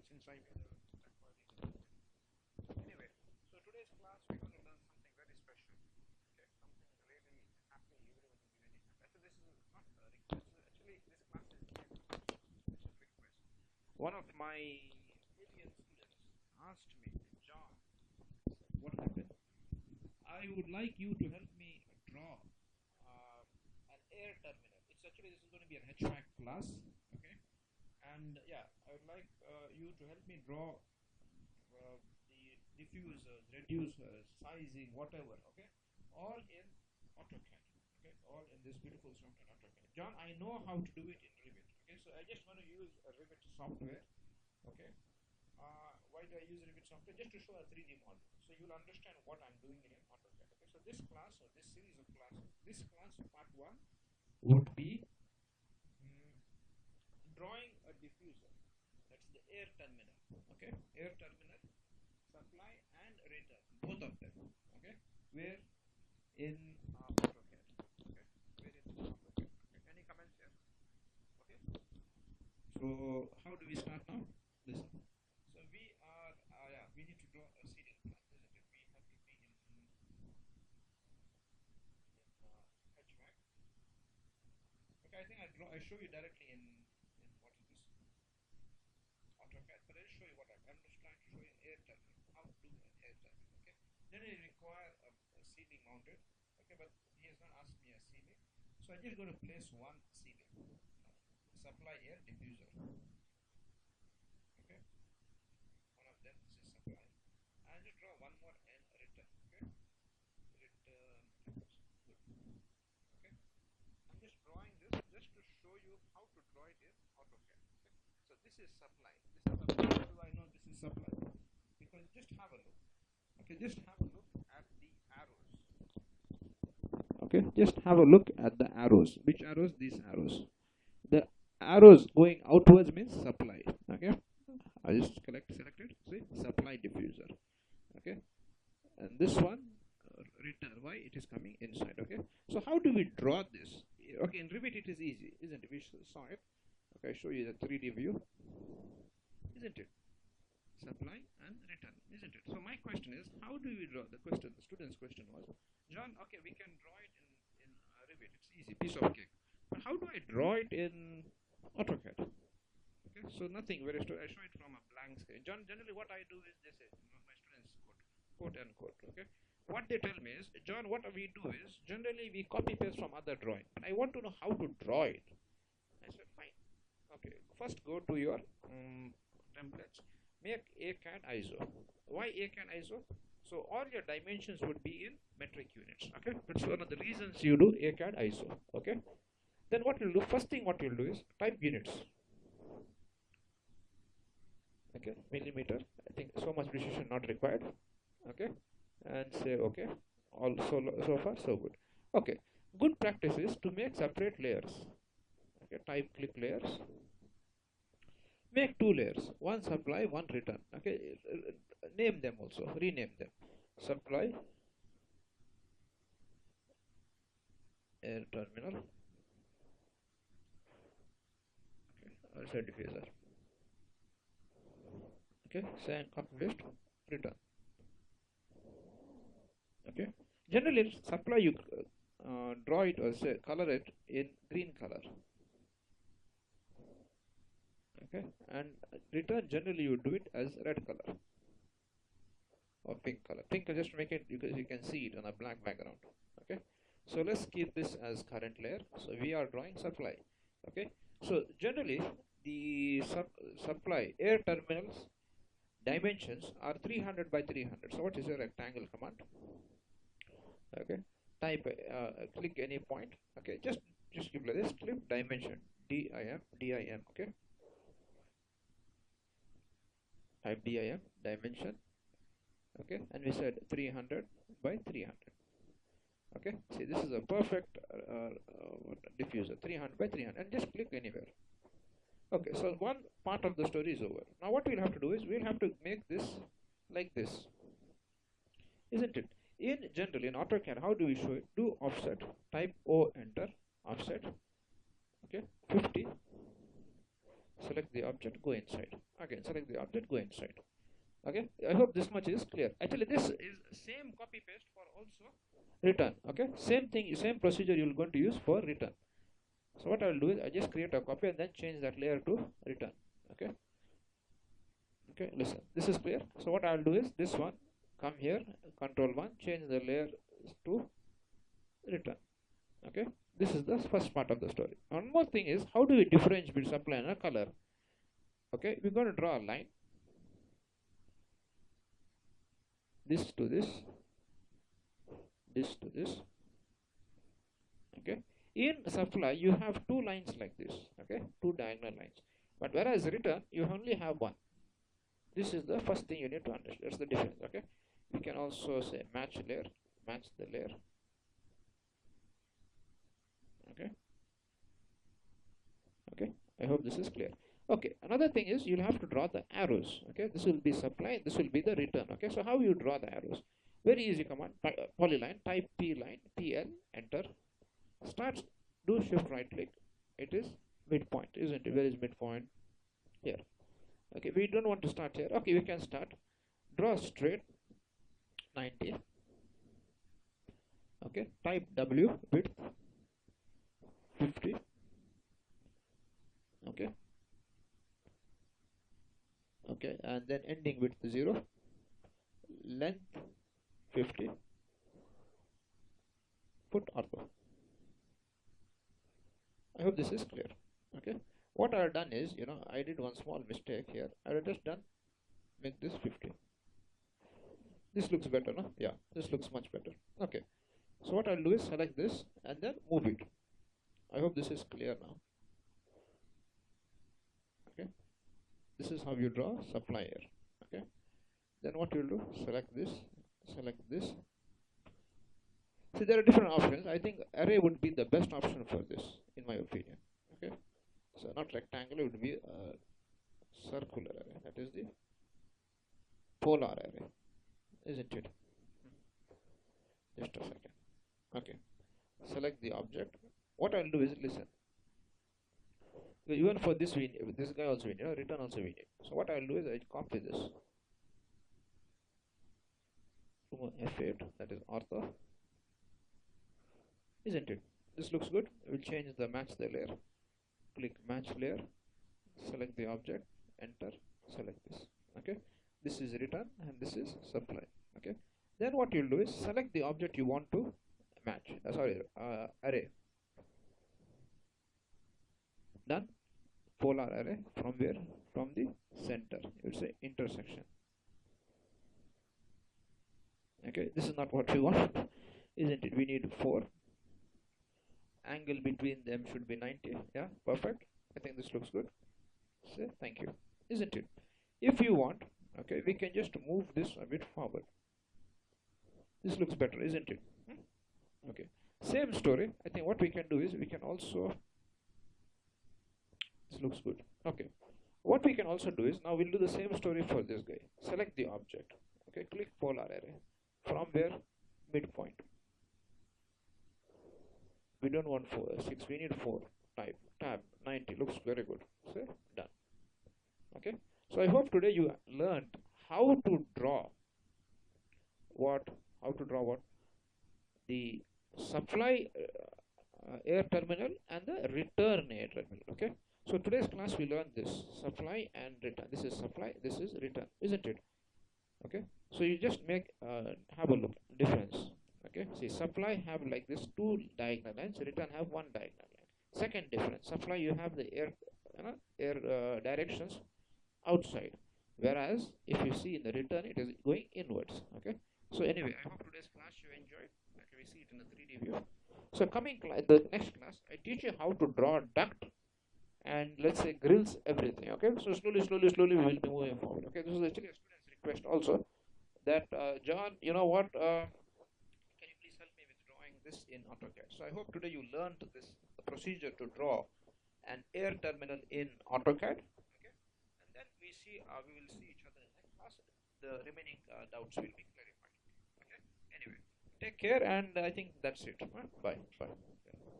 since I made a recording. Anyway, so today's class we're going to learn something very special. Okay, something really happy everyone will be very happy. Actually, this is not a request. Actually, this class is special request. One of my alien students asked me, John, what happened? I would like you to help me draw an air terminal. It's actually, this is going to be an HVAC class. Okay, and yeah, I would like you to help me draw the diffusers, reducers, sizing, whatever. Okay, all in AutoCAD. Okay, all in this beautiful software AutoCAD. John, I know how to do it in Revit. Okay, so I just want to use a Revit software. Okay, why do I use Revit software? Just to show a 3D model, so you'll understand what I'm doing in AutoCAD. Okay, so this class or this series of classes, this class part 1 would be drawing a diffuser. That's the air terminal. Okay, air terminal, supply and return, both of them. Okay, where in AutoCAD. Okay, where in AutoCAD. Okay. Any comments here? Okay. So how do we start now? Listen. So we are yeah, we need to draw a ceiling plan, isn't it? We have to be in HVAC. Okay, I think I show you directly in what is this? AutoCAD, but I'll show you what I'm just trying to show you air terminal. How to do an air terminal. Okay. Then it require a ceiling mounted. Okay, but he has not asked me a ceiling, so I'm just going to place one ceiling. Supply air diffuser. Okay. One of them. This is supply. I'll just draw one more and return. Okay. Return. Good. Okay. I'm just drawing this just to show you how to draw it in AutoCAD. Okay. So this is supply. This is supply. How do I know this is supply? Because just have a look. Okay, just have a look at the arrows. Okay, just have a look at the arrows. Which arrows? These arrows. The arrows going outwards means supply. Okay, I just selected. See, supply diffuser. Okay, and this one return. Why? It is coming inside. Okay, so how do we draw this? Okay, in Revit it is easy, isn't it? We saw it. Okay, I show you the 3D view, isn't it? Supply and return, isn't it? So my question is, how do we draw? The student's question was, John, okay, we can draw it in Revit. It's easy, piece of cake. But how do I draw it in AutoCAD? Okay, so nothing. I show it from a blank screen. Generally what I do is, they say, my students quote unquote. Okay, what they tell me is, John, what we do is, generally we copy paste from other drawing, but I want to know how to draw it. I said, fine. Okay, first go to your templates, make AutoCAD ISO. Why AutoCAD ISO? So all your dimensions would be in metric units. Okay, that's one of the reasons you do AutoCAD ISO. Okay, then what you'll do, first thing what you'll do is type units. Okay, millimeter. I think so much precision not required. Okay, and say okay. Also, so far so good. Okay, good practice is to make separate layers. Okay, type click layers. Make 2 layers, one supply, one return. Okay, name them also, rename them. Supply, air terminal. Okay, also diffuser. Okay, send, copy, paste, return. Okay, generally supply you draw it or say color it in green color. Okay, and return generally you do it as red color or pink color. Pink just to make it because you can see it on a black background. Okay, so let's keep this as current layer. So we are drawing supply. Okay, so generally the supply air terminals dimensions are 300 by 300. So what is your rectangle command? Okay, type click any point. Okay, just give like this, click dimension dim. Okay, type dim dimension. Okay, and we said 300 by 300. Okay, see, this is a perfect diffuser, 300 by 300, and just click anywhere. Okay, so one part of the story is over. Now what we'll have to do is we'll have to make this like this, isn't it? In generally in AutoCAD, how do we show it? Do offset, type O, enter, offset. Okay, 50, select the object, go inside. Again, select the object, go inside. Okay, I hope this much is clear. Actually, this is same copy paste for also return. Okay, same thing, same procedure you will going to use for return. So what I will do is I just create a copy and then change that layer to return. Okay. Okay, listen, this is clear. So what I will do is this one, come here, control 1, change the layer to return. Okay, this is the first part of the story. One more thing is, how do we differentiate between supply and a color? Okay, we're going to draw a line, this to this, this to this. Okay, in supply you have two lines like this. Okay, two diagonal lines, but whereas return you only have one. This is the first thing you need to understand. That's the difference. Okay, you can also say match layer, match the layer. Okay, okay, I hope this is clear. Okay, another thing is you'll have to draw the arrows. Okay, this will be supply, this will be the return. Okay, so how you draw the arrows? Very easy command, polyline, type P line, PL, enter. Start, do shift right click. It is midpoint, isn't it? Where is midpoint? Here. Okay, we don't want to start here. Okay, we can start. Draw straight 90. Okay, type W, width 50. Okay. Okay, and then ending width 0. Length 50. Put ortho. I hope this is clear. Okay. What I have done is, I did one small mistake here. I have just make this 50. This looks better, no? Yeah, this looks much better. Okay. So what I'll do is select this and then move it. I hope this is clear now. Okay. This is how you draw supply here. Okay. Then what you'll do, select this, select this. See, there are different options. I think array would be the best option for this, in my opinion. Okay. So not rectangular, it would be a circular array. That is the polar array, isn't it? Just a second. Okay. Select the object. What I'll do is listen. Even for this this guy also we need, return also we need. So what I'll do is I copy this. Remove F8, that is ortho. Isn't it? This looks good. We'll change the match the layer. Click match layer, select the object, enter, select this. Okay, this is return and this is supply. Okay, then what you'll do is select the object you want to match. Array. Done. Polar array from where? From the center. You'll say intersection. Okay, this is not what we want, isn't it? We need 4. Angle between them should be 90. Yeah, perfect. I think this looks good. Say thank you, isn't it? If you want, okay, we can just move this a bit forward. This looks better, isn't it? Okay, same story. I think what we can do is we can also, this looks good. Okay, what we can also do is now we'll do the same story for this guy. Select the object. Okay, click polar array. From where? Midpoint. We don't want 6, we need 4. Type tab 90, looks very good. Say done. Okay, so I hope today you learned how to draw the supply air terminal and the return air terminal. Okay, so today's class we learned this supply and return. This is supply, this is return, isn't it? Okay, so you just make have a look difference. Okay, see, supply have like this 2 diagonal lines, return have 1 diagonal line. Second difference, supply you have the air directions outside, whereas if you see in the return it is going inwards. Okay, so anyway, I hope today's class you enjoyed. Okay, we see it in the 3D view. So coming the next class, I teach you how to draw duct and let's say grills, everything. Okay, so slowly we will be moving forward. Okay, this is actually a student's request also that John, you know what? This in AutoCAD. So I hope today you learned this procedure to draw an air terminal in AutoCAD. Okay, and then we will see each other in the next class. The remaining doubts will be clarified. Okay. Anyway, take care, and I think that's it. Bye. Bye.